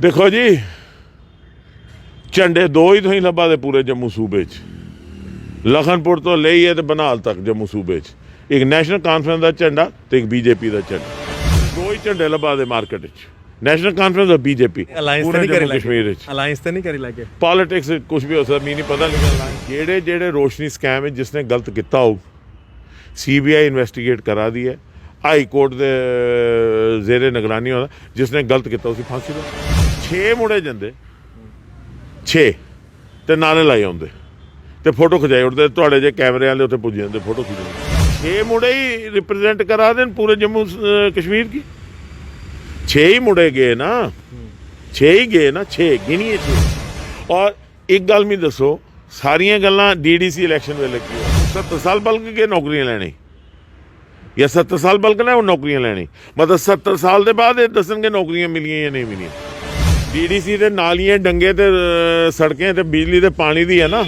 देखो जी, झंडे दो ही तुसीं लब्भा दे पूरे जम्मू सूबे च, लखनपुर तो लेइयै ते बनाल तक जम्मू सूबे च। एक नैशनल कॉन्फ्रेंस का झंडा तो एक बीजेपी का झंडा, दो ही झंडे लब्भा दे मार्केट च, नैशनल कॉन्फ्रेंस और बीजेपी पूरे जम्मू कश्मीर च। अलायंस नहीं करी लगे, पॉलिटिक्स कुछ भी हो सकता, मी नहीं पता, लेकिन जेड़े जेड़े रोशनी स्कैम है जिसने गलत किया हो, CBI इन्वेस्टिगेट करा दी है, हाई कोर्ट के जेरे निगरानी होना, जिसने गलत किया उसे फांसी दो। 6 मुड़े जंदे, 6 ते नारे लाई आउंदे ते फोटो खिचाई उड़ते, तुहाडे जे कैमरे वाले उत्थे पुज्जी जांदे, फोटो खिचाई। 6 मुड़े ही रिप्रेजेंट करा देन पूरे जम्मू कश्मीर की। 6 ही मुड़े गए ना, 6 ही गए ना, 6 गिनिए 6। और एक गल मैं दसो, सारियां गल्लां DDC इलैक्शन वेले की 70 साल बल्क के नौकरियां लैनी, या 70 साल बल्क ने वो नौकरियां लैनी, मतलब 70 साल के बाद दसन के नौकरियां मिलियां या नहीं मिलियां। DDC ते नालियां डंगे ते सड़कें ते बिजली ते पानी दी है ना,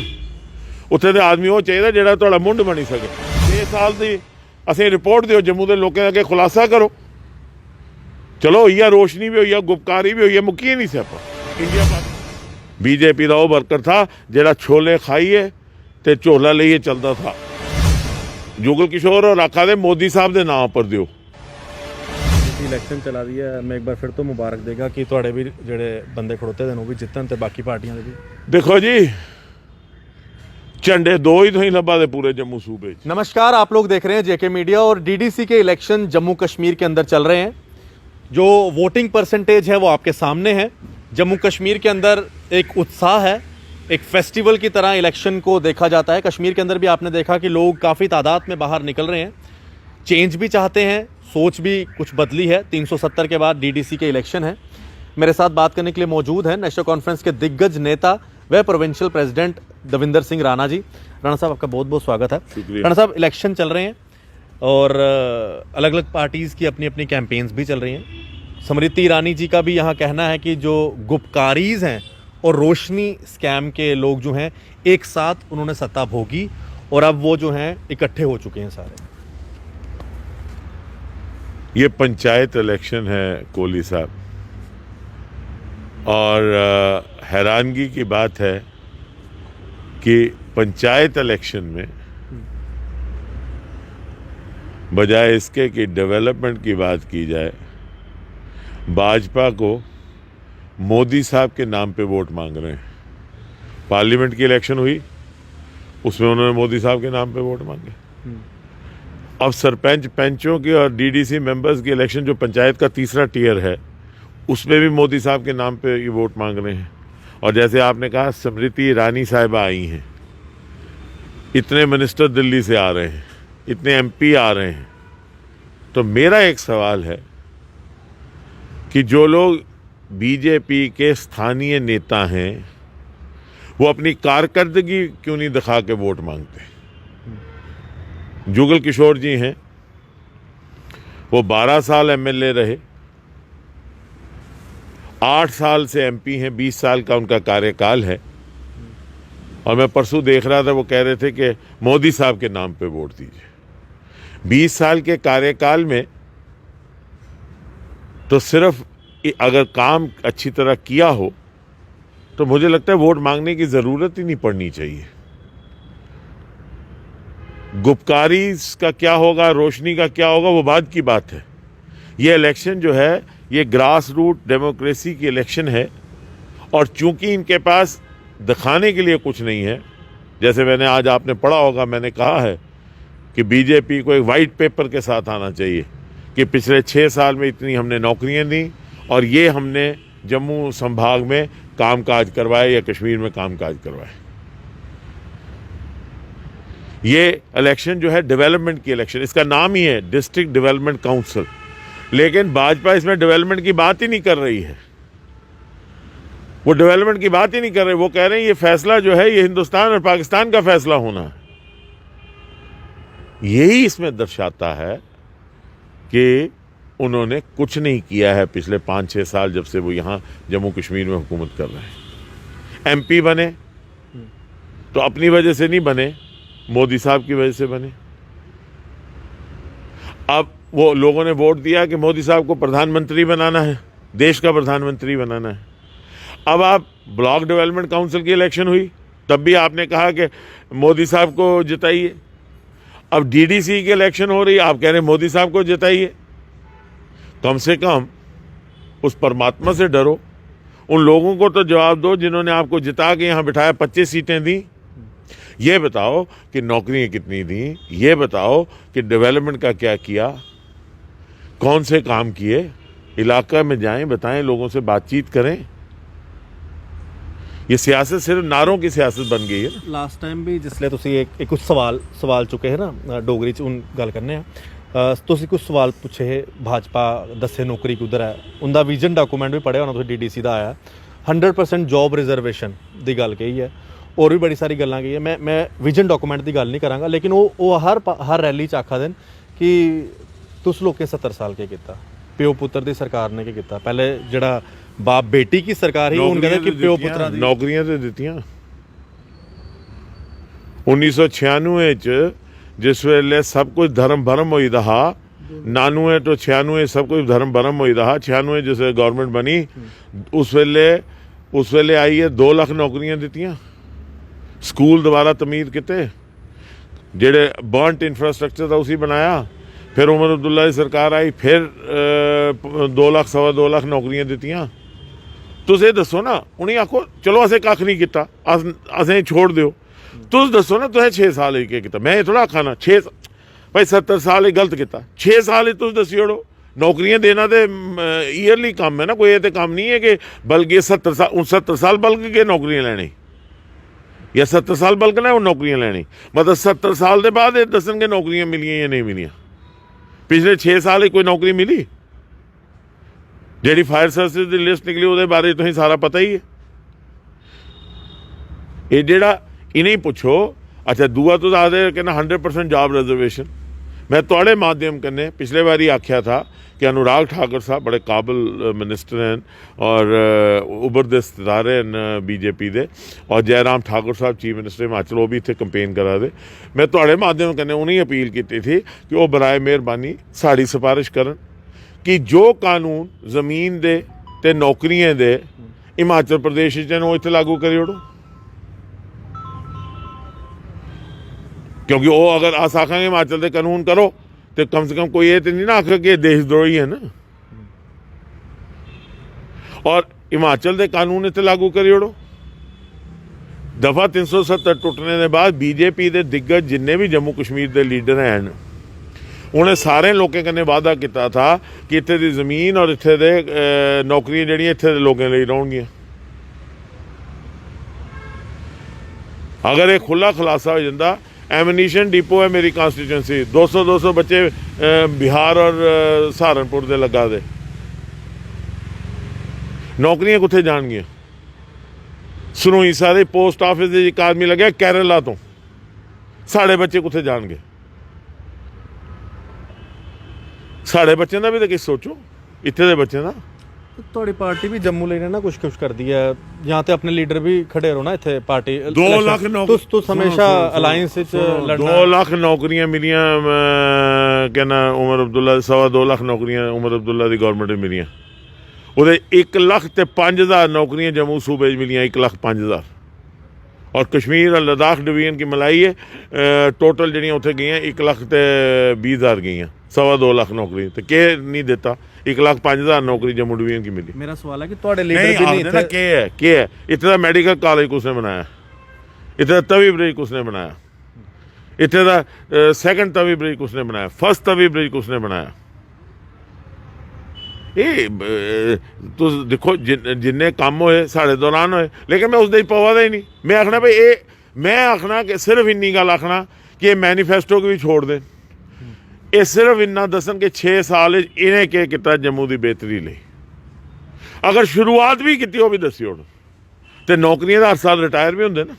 उत्थे ते आदमी वो चाहिए जिहड़ा तुहाडा मुंड बनी सके। 6 साल की असें रिपोर्ट दिओ, जम्मू के लोगों अगे खुलासा करो। चलो होई है, रोशनी भी होई है, गुपकारी भी होई है, मुक्की नहीं स्यापा। इंडिया बीजेपी का वो वर्कर था जिहड़ा छोले खाइए ते झोला लेइए चलता था। जुगल किशोर और आखा दे मोदी साहब के नाम पर दिओ। इलैक्शन चला दी है, मैं एक बार फिर तो मुबारक देगा कि तुहाडे भी जेड़े बंदे खड़ोते हैं वो भी जितन ते बाकी पार्टियां दे भी। देखो जी, झंडे दो ही तुसीं लब्भा दे पूरे जम्मू सूबे च। नमस्कार, आप लोग देख रहे हैं JK मीडिया और DDC के इलेक्शन जम्मू कश्मीर के अंदर चल रहे हैं। जो वोटिंग परसेंटेज है वो आपके सामने है। जम्मू कश्मीर के अंदर एक उत्साह है, एक फेस्टिवल की तरह इलेक्शन को देखा जाता है। कश्मीर के अंदर भी आपने देखा कि लोग काफ़ी तादाद में बाहर निकल रहे हैं, चेंज भी चाहते हैं, सोच भी कुछ बदली है। 370 के बाद DDC के इलेक्शन है। मेरे साथ बात करने के लिए मौजूद हैं नेशनल कॉन्फ्रेंस के दिग्गज नेता व प्रोविंशियल प्रेसिडेंट दविंदर सिंह राणा जी। राणा साहब, आपका बहुत बहुत स्वागत है। राणा साहब, इलेक्शन चल रहे हैं और अलग अलग पार्टीज़ की अपनी अपनी कैंपेन्स भी चल रही हैं। स्मृति ईरानी जी का भी यहाँ कहना है कि जो गुपकारीज़ हैं और रोशनी स्कैम के लोग जो हैं, एक साथ उन्होंने सत्ता भोगी और अब वो जो हैं इकट्ठे हो चुके हैं सारे। ये पंचायत इलेक्शन है कोहली साहब, और हैरानगी की बात है कि पंचायत इलेक्शन में बजाय इसके कि डेवलपमेंट की बात की जाए, भाजपा को मोदी साहब के नाम पे वोट मांग रहे हैं। पार्लियामेंट की इलेक्शन हुई, उसमें उन्होंने मोदी साहब के नाम पे वोट मांगे। अब सरपंच पंचों की और DDC मेंबर्स की इलेक्शन, जो पंचायत का तीसरा टियर है, उसमें भी मोदी साहब के नाम पे ये वोट मांग रहे हैं। और जैसे आपने कहा, स्मृति ईरानी साहिबा आई हैं, इतने मिनिस्टर दिल्ली से आ रहे हैं, इतने MP आ रहे हैं। तो मेरा एक सवाल है कि जो लोग बीजेपी के स्थानीय नेता हैं, वो अपनी कारकर्दगी क्यों नहीं दिखा के वोट मांगते। जुगल किशोर जी हैं, वो 12 साल MLA रहे, 8 साल से MP हैं, 20 साल का उनका कार्यकाल है। और मैं परसों देख रहा था, वो कह रहे थे कि मोदी साहब के नाम पे वोट दीजिए। 20 साल के कार्यकाल में तो सिर्फ अगर काम अच्छी तरह किया हो तो मुझे लगता है वोट मांगने की ज़रूरत ही नहीं पड़नी चाहिए। गुपकारी का क्या होगा, रोशनी का क्या होगा, वो बाद की बात है। ये इलेक्शन जो है, ये ग्रास रूट डेमोक्रेसी की इलेक्शन है। और चूंकि इनके पास दिखाने के लिए कुछ नहीं है, जैसे मैंने आज, आपने पढ़ा होगा, मैंने कहा है कि बीजेपी को एक वाइट पेपर के साथ आना चाहिए कि पिछले 6 साल में इतनी हमने नौकरियां दी और ये हमने जम्मू संभाग में कामकाज करवाए या कश्मीर में कामकाज करवाए। ये इलेक्शन जो है डेवलपमेंट की इलेक्शन, इसका नाम ही है डिस्ट्रिक्ट डेवलपमेंट काउंसिल, लेकिन भाजपा इसमें डेवलपमेंट की बात ही नहीं कर रही है। वो डेवलपमेंट की बात ही नहीं कर रहे। वो कह रहे हैं ये फैसला जो है, ये हिंदुस्तान और पाकिस्तान का फैसला होना है। यही इसमें दर्शाता है कि उन्होंने कुछ नहीं किया है पिछले 5-6 साल, जब से वो यहाँ जम्मू कश्मीर में हुकूमत कर रहे हैं। MP बने तो अपनी वजह से नहीं बने, मोदी साहब की वजह से बने। अब वो लोगों ने वोट दिया कि मोदी साहब को प्रधानमंत्री बनाना है, देश का प्रधानमंत्री बनाना है। अब आप ब्लॉक डेवलपमेंट काउंसिल की इलेक्शन हुई, तब भी आपने कहा कि मोदी साहब को जिताइए। अब डीडीसी की इलेक्शन हो रही, आप कह रहे हैं मोदी साहब को जिताइए। कम से कम उस परमात्मा से डरो, उन लोगों को तो जवाब दो जिन्होंने आपको जिता के यहाँ बिठाया, 25 सीटें दी। ये बताओ कि नौकरियाँ कितनी दी, ये बताओ कि डेवलपमेंट का क्या किया, कौन से काम किए, इलाका में जाएं, बताएं, लोगों से बातचीत करें। ये सियासत सिर्फ नारों की सियासत बन गई है। लास्ट टाइम भी जिसले तुसी एक कुछ सवाल चुके हैं ना डोगरी च उन गल करने तुसी कुछ सवाल पूछे है भाजपा दस्से नौकरी कुधर है, उनका विजन डॉकूमेंट भी पढ़िया होना तुसी डीडीसी का आया 100% जॉब रिजर्वेशन की गल कही है, और भी बड़ी सारी गल्लां कही है। मैं विजन डॉकूमेंट की गल नहीं करांगा, लेकिन वो हर रैली च आखा देन कि तुस लोकें 70 साल के किया, प्यो पुत्र की सरकार ने क्या किया। पहले जड़ा बाप बेटी की सरकार ही उन कहते कि प्यो पुत्रा दी नौकरियां तो दित्तियां। 1996 च जिस वेले सब कुछ धर्म भरम होई दा हा, 99 तो 96 सब कुछ धर्म भरम होई दा हा, 96 जिस गवर्नमेंट बनी उस वेले आई है 2 लाख नौकरियां दित्तियां, स्कूल दोबारा तमीर किते, जेड़े बर्नट इंफ्रास्ट्रक्चर था उसी बनाया। फिर उमर अब्दुल्ला की सरकार आई, फिर 2 लाख सवा 2 लाख नौकरियां दित्तियां। तुस ये दसो ना, उन्हें आखो चलो असें कख नहीं किया, असें छोड़ दियो, तुस दसो ना तुसें 6 साल ही किया। मैं ये थोड़ा आखा ना 6 भाई 70 साल ही गलत किया, 6 साल ही तुस दसी ओड़ो। नौकरियां देना तो ईयरली काम है ना, कोई ये तो काम नहीं है कि बल्कि 70 साल बल्कि के नौकरियां लैनी या 70 साल बल्कना है नौकरियां लैनी, मतलब 70 साल के बाद ये दसणगे नौकरियां मिलियां या नहीं मिलियां। पिछले 6 साल ही कोई नौकरी मिली? जेडी फायर सर्विस की लिस्ट निकली उसके बारे तुम सारा पता ही है। ये जेड़ा इन्हें पूछो। अच्छा दूआ तो आखते कहना 100% जॉब रिजर्वेशन। मैं थोड़े माध्यम कन्ने पिछले बारी आख्या था कि अनुराग ठाकुर साहब बड़े काबिल मिनिस्टर हैं और उभरते सितारे हैं बीजेपी दे, और जयराम ठाकुर साहब चीफ मिनिस्टर हिमाचल, वो भी इतने कंपेन करा दे। मैं थोड़े माध्यम कन्ने उन्हें अपील की थी कि वो बराए मेहरबानी साड़ी सिफारिश करन कि जो कानून जमीन दे ते नौकरियां दे हिमाचल प्रदेश वो इत्थे लागू करी ओड़ो। क्योंकि वो अगर अस आखांगे हिमाचल के कानून करो तो कम से कम कोई ये तो नहीं ना आख कि देशद्रोही है ना, और हिमाचल के कानून इत्थे लागू करी ओड़ो। दफा 370 टुटने के बाद बीजेपी के दिग्गज जिन्ने भी जम्मू कश्मीर के लीडर हैं उन्हें सारे लोगों कन्ने वादा किया था कि इत्थे दी जमीन और इत्थे दे नौकरियां जड़ियां इत्थे दे लोगों लिए रहणगियां। अगर ये खुला खुलासा हो जाता, एमनीशन डिपो है मेरी कॉन्स्टिट्यूंसी, 200 बच्चे बिहार और सहारनपुर दे लगा दे, नौकरियां कुत्थे जाणगियां? सनोई सारे पोस्ट ऑफिस दे एक आदमी लगे केरला तो, साढ़े बच्चे कुत्थे जाणगे? साढ़े बच्चों का भी तो किस सोचो, इत्थे दे बच्चों का। थोड़ी पार्टी भी जम्मू लेने ना कुछ कर दी है, यहाँ ते अपने लीडर भी खड़े रहो ना इत्थे पार्टी 2 लाख तो हमेशा अलायंस 2 लाख नौकरियां मिलियां। कहना उमर अब्दुल्ला 2.25 लाख नौकरियां उमर अब्दुल्ला की गवर्नमेंट मिलियां, वो 1,05,000 नौकरियां जम्मू सूबे मिलियां, 1,05,000। और कश्मीर और लद्दाख डिवीजन की मिलाई है टोटल जड़ियाँ उत्थे गई 1,20,000 गई, 2.25 लाख नौकरी तो के नहीं देता, 1,05,000 नौकरी जम्मू डिवीजन की मिली। मेरा सवाल है कि थोड़े लीडर भी नहीं ना के है इत्थे दा मेडिकल कॉलेज किसने बनाया, इत्थे दा तवी ब्रिज किसने बनाया, इत्थे दा सैकंड तवी ब्रिज किसने बनाया, फर्स्ट तवी ब्रिज किसने बनाया? ये तुस देखो जिन्ने काम होए साढ़े दौरान होए, लेकिन मैं उसदे पवा दा ही नहीं। मैं आखना भाई ये मैं आखना कि सिर्फ इन्नी गल आखना कि ये मैनीफेस्टो को भी छोड़ दें, ये सिर्फ इन्ना दसन कि 6 साल इन्हें क्या किया जम्मू की बेहतरी लिए। अगर शुरुआत भी की वो भी दसी ओड़ तो नौकरियां हर साल रिटायर भी होंगे ना।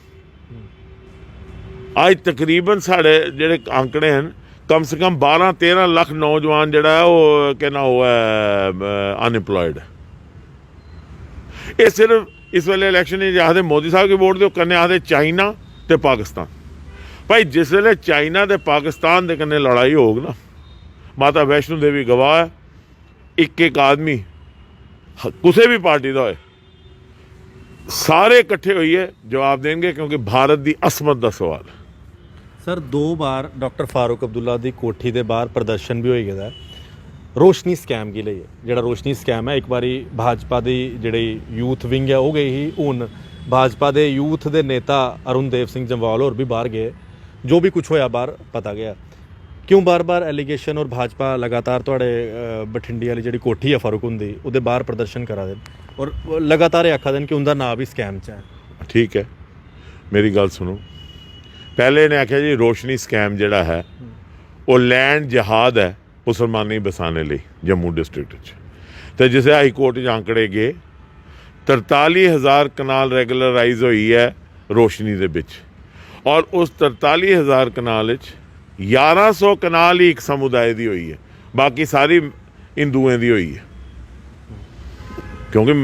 अज तकरीबन साढ़े जेडे आंकड़े हैं कम से कम 12-13 लाख नौजवान जड़ा है वो कहना वो है अनएम्पलॉयड है। ये सिर्फ इस वेले इलैक्शन आखते मोदी साहब की वोट दो, कन्ने आखते चाइना तो पाकिस्तान। भाई जिस वेले चाइना तो पाकिस्तान के कन्ने लड़ाई होग ना, माता वैष्णो देवी गवाह है, एक आदमी किसी भी पार्टी का होए ਸਾਰੇ ਇਕੱਠੇ ਹੋਈਏ ਜਵਾਬ ਦੇਣਗੇ, ਕਿਉਂਕਿ ਭਾਰਤ ਦੀ ਅਸਮਤ ਦਾ ਸਵਾਲ ਹੈ। ਸਰ 2 ਵਾਰ ਡਾਕਟਰ ਫਾਰੂਕ ਅਬਦੁੱਲਾ ਦੀ ਕੋਠੀ ਦੇ ਬਾਹਰ ਪ੍ਰਦਰਸ਼ਨ ਵੀ ਹੋਈ ਗਿਆ ਰੋਸ਼ਨੀ ਸਕੈਮ ਕੀ ਲਈ ਜਿਹੜਾ ਰੋਸ਼ਨੀ ਸਕੈਮ ਹੈ। ਇੱਕ ਵਾਰੀ ਭਾਜਪਾ ਦੀ ਜਿਹੜੀ ਯੂਥ ਵਿੰਗ ਹੈ ਉਹ ਗਈ ਸੀ, ਹੁਣ ਭਾਜਪਾ ਦੇ ਯੂਥ ਦੇ ਨੇਤਾ ਅਰੁਣਦੇਵ ਸਿੰਘ ਜੰਵਾਲ ਹੋਰ ਵੀ ਬਾਹਰ ਗਏ, ਜੋ ਵੀ ਕੁਝ ਹੋਇਆ ਬਾਹਰ ਪਤਾ ਗਿਆ। ਕਿਉਂ ਬਾਰ-ਬਾਰ ਐਲੀਗੇਸ਼ਨ ਔਰ ਭਾਜਪਾ ਲਗਾਤਾਰ ਤੁਹਾਡੇ ਬਠਿੰਡੇ ਵਾਲੀ ਜਿਹੜੀ ਕੋਠੀ ਹੈ ਫਾਰੂਕ ਹੁੰਦੀ ਉਹਦੇ ਬਾਹਰ ਪ੍ਰਦਰਸ਼ਨ ਕਰਾ ਦੇਣ ਔਰ ਲਗਾਤਾਰ ਇਹ ਆਖਾ ਦੇਣ ਕਿ ਉਹਦਾ ਨਾਂ ਵੀ ਸਕੈਮ 'ਚ ਹੈ। ਠੀਕ ਹੈ, ਮੇਰੀ ਗੱਲ ਸੁਣੋ। ਪਹਿਲੇ ਇਹਨੇ ਆਖਿਆ ਜੀ ਰੋਸ਼ਨੀ ਸਕੈਮ ਜਿਹੜਾ ਹੈ ਉਹ ਲੈਂਡ ਜਹਾਦ ਹੈ ਮੁਸਲਮਾਨੀ ਬਸਾने ਲਈ ਜੰਮੂ ਡਿਸਟ੍ਰਿਕਟ 'ਚ, ਤੇ ਜਿਸੇ ਹਾਈ ਕੋਰਟ 'ਚ ਆਂਕੜੇ ਗਏ 43,000 ਕਨਾਲ ਰੈਗੂਲਰਾਈਜ਼ ਹੋਈ ਹੈ ਰੋਸ਼ਨੀ ਦੇ ਵਿੱਚ, ਔਰ ਉਸ 43,000 ਕਨਾਲ ਵਿੱਚ 1100 ਕਨਾਲ ਹੀ ਇੱਕ ਸਮੁਦਾਇ ਦੀ ਹੋਈ ਹੈ, ਬਾਕੀ ਸਾਰੀ ਹਿੰਦੂਆਂ ਦੀ ਹੋਈ ਹੈ, ਕਿਉਂਕਿ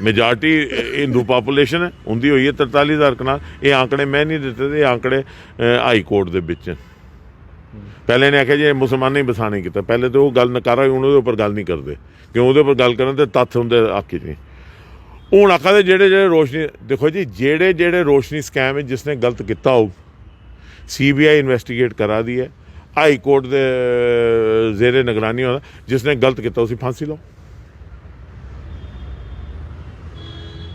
मेजॉरिटी हिंदू पॉपूलेशन है उनकी हुई है 43,000 कनाल। ये आंकड़े मैं नहीं दिते थे, आंकड़े हाई कोर्ट के विच। पहले ने आख्या जी मुसलमान ही बसाने किया, पहले तो वो गल नकारा हूँ उहदे उपर गल नहीं करते, क्यों उहदे उपर गल करन ते तत्थ हुंदे आखी नहीं। हूँ आखा दे जेड़े जेड़े रोशनी, देखो जी जेड़े जेड़े रोशनी स्कैम है जिसने गलत किया हो CBI इन्वेस्टिगेट करा दी है, हाई कोर्ट के जेरे निगरानी होना, जिसने गलत किया उसी फांसी लो,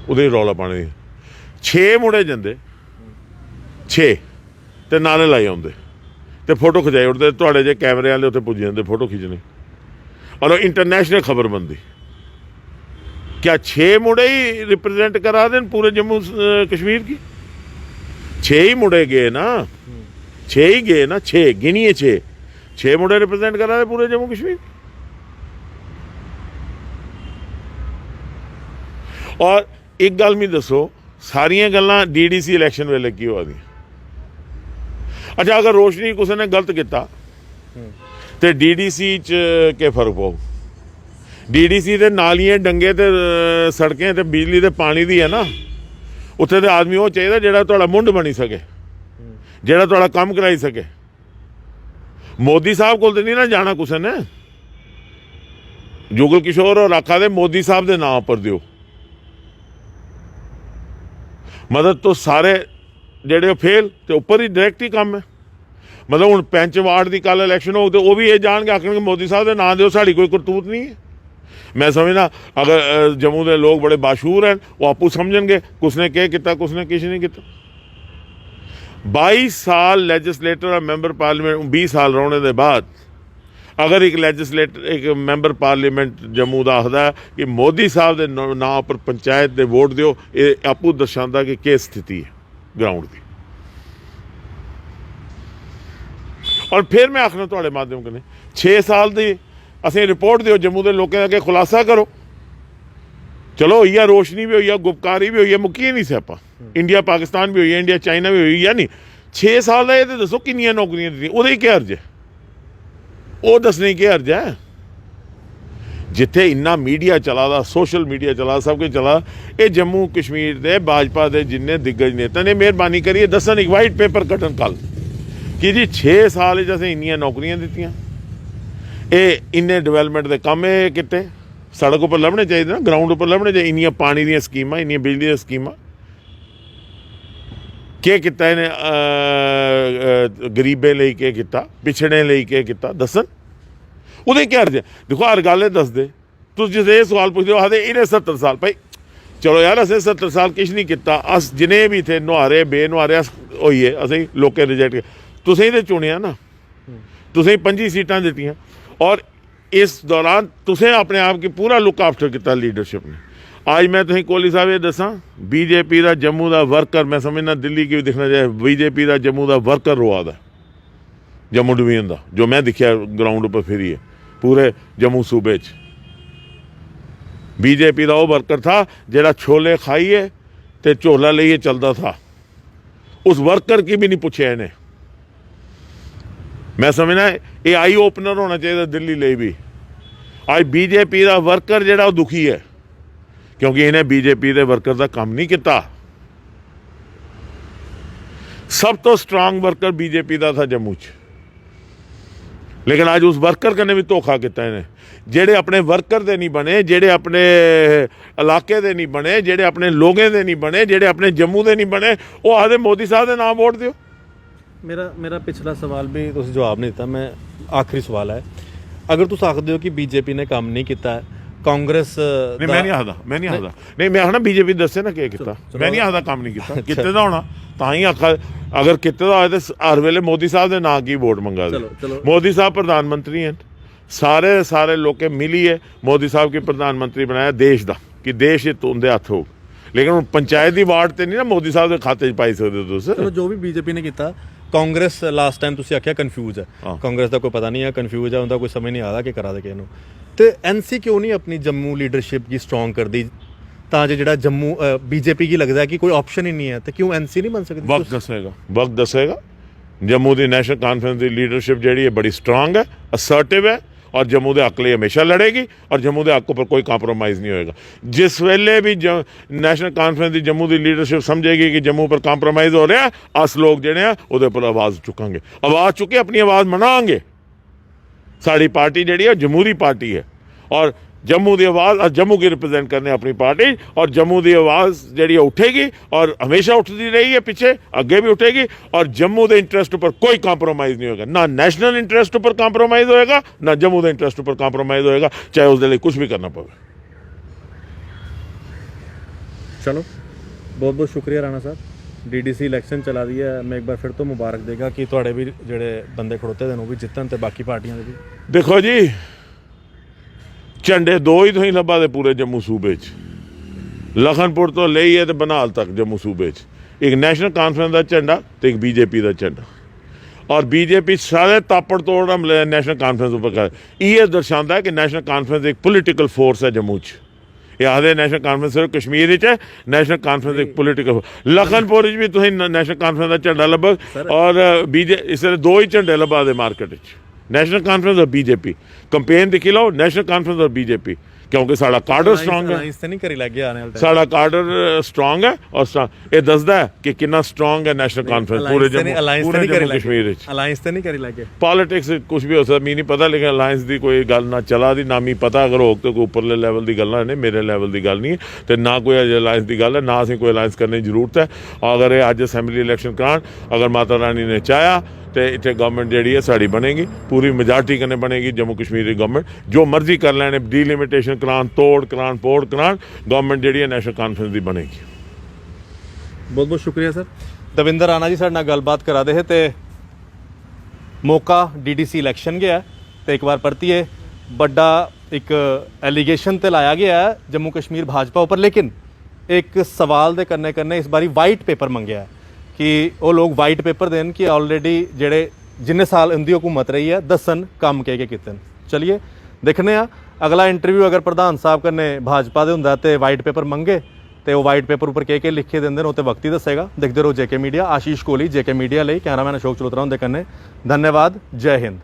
ਉਹਦੇ ਰੌਲਾ ਪਾਣੇ 6 ਮੁੰਡੇ ਜਾਂਦੇ 6 ਤੇ ਨਾਲੇ ਲਾਏ ਆਉਂਦੇ ਤੇ ਫੋਟੋ ਖਿਚਾਏ ਉੱਠਦੇ, ਤੁਹਾਡੇ ਜੇ ਕੈਮਰੇ ਵਾਲੇ ਉੱਥੇ ਪੁੱਜ ਜਾਂਦੇ ਫੋਟੋ ਖਿੱਚਣੇ, ਔਰ इंटरनेशनल खबर बनती। क्या 6 मुंडे ही रिप्रेजेंट करा दें पूरे जम्मू कश्मीर की? 6 ही मुंडे गए ना, 6 ही गए ना, 6 गिनिए, 6 मुंडे रिप्रेजेंट करा दे पूरे जम्मू कश्मीर। और एक गल मैं दसो, सारिया गल्लां DDC इलैक्शन वेले की होआ दी। अच्छा अगर रोशनी किसी ने गलत किया तो DDC च के फर्क पाओ? DDC ते नालियां डंगे ते सड़कें ते बिजली ते पानी दी है ना, उत्थे ते आदमी वो चाहिए जिहड़ा तुहाडा मुंड बनी सके, जिहड़ा तुहाडा काम कराई सके। मोदी साहब कोल ते नहीं ना जाना किसी ने, जुगल किशोर और आखा दे मोदी साहब के नाम पर दिओ मदद, तो सारे जेडे फेल तो उपर ही डायरैक्ट ही काम है। मतलब हूँ पैंच वार्ड की कल इलैक्शन हो तो वह भी ये जान के आखन मोदी साहब के नाम दो, साड़ी कोई करतूत नहीं है। मैं समझना अगर जम्मू के लोग बड़े बाशूर हैं वो आपू समझेंगे किसने क्या किया किसने किस नहीं किया। 22 साल लैजिसलेटर और मैंबर पार्लीमेंट, 20 साल रोने के बाद अगर एक लैजिसलेटर एक मैंबर पार्लीमेंट जम्मू का आखदा है कि मोदी साहब के नाम पर पंचायत के वोट दिओ, ये आपू दर्शाता कि क्या स्थिति है ग्राउंड की। और फिर मैं आखना तुहाडे माध्यम कन्नै 6 साल की असीं रिपोर्ट दिओ जम्मू के लोगों अगे, खुलासा करो। चलो हुई है रोशनी भी हुई है, गुपकारी भी हुई है, मुक्की नहीं स्यापा। इंडिया पाकिस्तान भी हुई है, इंडिया चाइना भी हुई है, नहीं 6 साल का ये तो दसो कितनी नौकरियां दी, उहदे क्या हर्ज है? वो दसने की हर्ज है? जिथे इन्ना मीडिया चला दा, सोशल मीडिया चला, सब कुछ चला, ये जम्मू कश्मीर के भाजपा के जिन्ने दिग्गज नेता ने मेहरबानी करिए दसन एक वाइट पेपर कटन कल कि जी 6 साल असें इन्नियां नौकरियां दित्तियां, ये इन्ने डिवेलपमेंट के काम किते, सड़क उपर लभने चाहिए ना, ग्राउंड उपर लभने चाहिए। इन्नियां पानी दी स्कीमां, इन्नियां बिजली दी स्कीमां, क्या किया इन्हें गरीबें लिए, क्या किया पिछड़े लिए, क्या किया दसन, उहदे क्या हर्ज है? देखो हर गल दस दे, तुम जिस ये सवाल पूछते हो आखदे इन्हें 70 साल, भाई चलो यार असें 70 साल किश नहीं किया, अस जिन्हें भी थे नुहारे बेनुहारे अस होइए, असें लोकें रिजैक्ट, तुसें ते चुनिया ना, तुसें 25 सीटां दित्तियां, और इस दौरान तुसें अपने आप की पूरा लुक आफ्टर किया लीडरशिप ने। आज मैं तुसें कोहली साहब ये दसा, BJP का जम्मू का वर्कर, मैं समझना दिल्ली की भी दिखना चाहिए, BJP का जम्मू का वर्कर रोआ दा जम्मू डिवीजन का, जो मैं दिखा ग्राउंड पर फिरी है पूरे जम्मू सूबे च। BJP का वो वर्कर था जिहड़ा छोले खाइए तो झोला लेइए चलता था, उस वर्कर की भी नहीं पूछे इन्हें। मैं समझना ये आई ओपनर होना चाहिए दिल्ली लिए भी। आज BJP का वर्कर जिहड़ा वो दुखी है क्योंकि इन्हें BJP के वर्कर का काम नहीं किया। सब तो स्ट्रांग वर्कर BJP का था जम्मू च, लेकिन अज उस वर्कर कन्नै भी धोखा किया इन्हें, जेड़े अपने वर्कर दे नहीं बने, जेड़े अपने इलाके दे नहीं बने, जेड़े अपने लोगों दे नहीं बने, जेड़े अपने जम्मू दे नहीं बने, वो आखदे मोदी साहब दे नाम वोट दिओ। मेरा पिछला सवाल भी तुसीं जवाब नहीं दिता, मैं आखिरी सवाल है, अगर तुस आखदे हो कि बीजेपी ने काम नहीं किया है, कांग्रेस नहीं मैं नहीं आखदा, मैं नहीं आखदा, नहीं मैं आखना बीजेपी दस्से ना क्या किया, मैं नहीं आखदा काम नहीं किया, किते दा होना तां ही आखा, अगर किते दा होए ते हर वेले मोदी साहब दे नां की वोट मंगा दे। मोदी साहब प्रधानमंत्री हैं, सारे लोग मिली है मोदी साहब की प्रधानमंत्री बनाया देश का, कि देश ये उनके हथ हो, लेकिन हुण पंचायत की वार्ड तो नहीं ना मोदी साहब के खाते च पाई सकते तुस। चलो जो भी बीजेपी ने किया, कांग्रेस लास्ट टाइम तुसीं आख्या कन्फ्यूज है, कांग्रेस का कोई पता नहीं है, कन्फ्यूज है, उनका कोई समझ नहीं आता कि करा दे किहनूं, तो एनसी क्यों नहीं अपनी जम्मू लीडरशिप की स्ट्रॉन्ग कर दी, तां जे जिहड़ा जम्मू बीजेपी की लगता है कि कोई ऑप्शन ही नहीं है, तो क्यों एनसी नहीं बन सकती? वक्त दसेगा। जम्मू की नैशनल कॉन्फ्रेंस की लीडरशिप जी बड़ी स्ट्रांग है, असर्टिव है, और जम्मू के हक लिए हमेशा लड़ेगी, और जम्मू के हक पर कोई कॉम्प्रोमाइज़ नहीं होएगा। जिस वेले भी नैशनल कॉन्फ्रेंस की जम्मू की लीडरशिप समझेगी कि जम्मू पर कॉम्प्रोमाइज़ हो रहा है, अस लोग जिहड़े हैं उहदे पर आवाज़ चुकांगे, आवाज़ चुके अपनी आवाज़ मनांगे। साड़ी पार्टी जिहड़ी है जमहूरी पार्टी है, और जम्मू की आवाज़ और जम्मू की रिप्रजेंट करने अपनी पार्टी, और जम्मू की आवाज़ जी उठेगी, और हमेशा उठती रही है, पीछे अगे भी उठेगी, और जम्मू के इंटरस्ट पर कोई कॉम्प्रोमाइज़ नहीं होगा, ना नैशनल इंटरस्ट पर कॉम्प्रोमाइज़ होएगा, ना जम्मू के इंटरस्ट पर कॉम्प्रोमाइज़ होएगा, चाहे उसके लिए कुछ भी करना पवे। चलो बहुत बहुत शुक्रिया राणा साहब, डीडीसी इलैक्शन चला दी है, मैं एक बार फिर तो मुबारक देगा कि थोड़े भी जोड़े बंदे खड़ोते हैं वो भी जितन, तो बाकी पार्टियां भी। देखो जी, झंडे दो ही तुसीं लब्भा दे पूरे जम्मू सूबे च, लखनपुर तो लेइए ते बनाल तक जम्मू सूबे च, एक नैशनल कॉन्फ्रेंस का झंडा तो एक बीजेपी का झंडा, और बीजेपी सारे तापड़ तोड़ हमले नैशनल कॉन्फ्रेंस उपर कर, ये दर्शाता है कि नैशनल कॉन्फ्रेंस एक पोलिटिकल फोर्स है जम्मू च। ये आखदे नैशनल कॉन्फ्रेंस सिर्फ कश्मीर च है, नैशनल कॉन्फ्रेंस एक पोलिटिकल, लखनपुर भी तुसीं नैशनल कॉन्फ्रेंस का झंडा लब्भग, और इस दो ही झंडे लब्भा दे मार्केट च, नैशनल कॉन्फ्रेंस और बीजेपी। कंपेन दिखी लो, नैशनल कॉन्फ्रेंस और बीजेपी, क्योंकि साड़ा कार्डर स्ट्रांग है, साड़ा कार्डर स्ट्रांग है, और ये दसदा है कि कितना स्ट्रांग है नैशनल कॉन्फ्रेंस पूरे जम्मू कश्मीर च। पॉलिटिक्स कुछ भी हो सकता, मी नहीं पता, लेकिन अलायंस की कोई गल ना चला दी, ना मी पता, अगर हो तो कोई उपरले लैवल की गल्लां ने, मेरे लैवल की गल नहीं है, तो ना कोई अलायंस की गल है, ना असीं कोई अलायंस करने की जरूरत है। अगर ये अज असैंबली इलैक्शन करान, अगर माता रानी ने चाहा तो इतने गवर्नमेंट जी है साड़ी बनेगी, पूरी मेजॉरिटी कन्नै बनेगी जम्मू कश्मीर की गवर्नमेंट, जो मर्जी कर लैने, डीलिमिटेशन करान, तोड़ करान, पोड़ करान, गवर्नमेंट जी है नैशनल कॉन्फ्रेंस की बनेगी। बहुत बहुत शुक्रिया सर। दविंदर राणा जी साडे नाल गलबात करा दे ते मौका डीडीसी इलैक्शन गया, तो एक बार परतिए बड़ा एक एलीगेशन तो लाया गया है जम्मू कश्मीर भाजपा उपर, लेकिन एक सवाल के कन्नै कन्नै इस बारी वाइट पेपर मंगया है कि वो लोग वाइट पेपर देन कि ऑलरेडी जेड़े जिन्ने साल उनकी हुकूमत रही है दसन कम के कितन। चलिए देखने अगला इंटरव्यू अगर प्रधान साहब कन्नै भाजपा दे हुंदा ते वाइट पेपर मंगे तो वो वाइट पेपर उपर के लिखे देंदे वो तो वक्त ही दसेगा। देखते रहो जेके मीडिया। आशीष कोहली जेके मीडिया ਲਈ, कैमरामैन अशोक चलोत्रा उनके कन्नै। धन्यवाद, जय हिंद।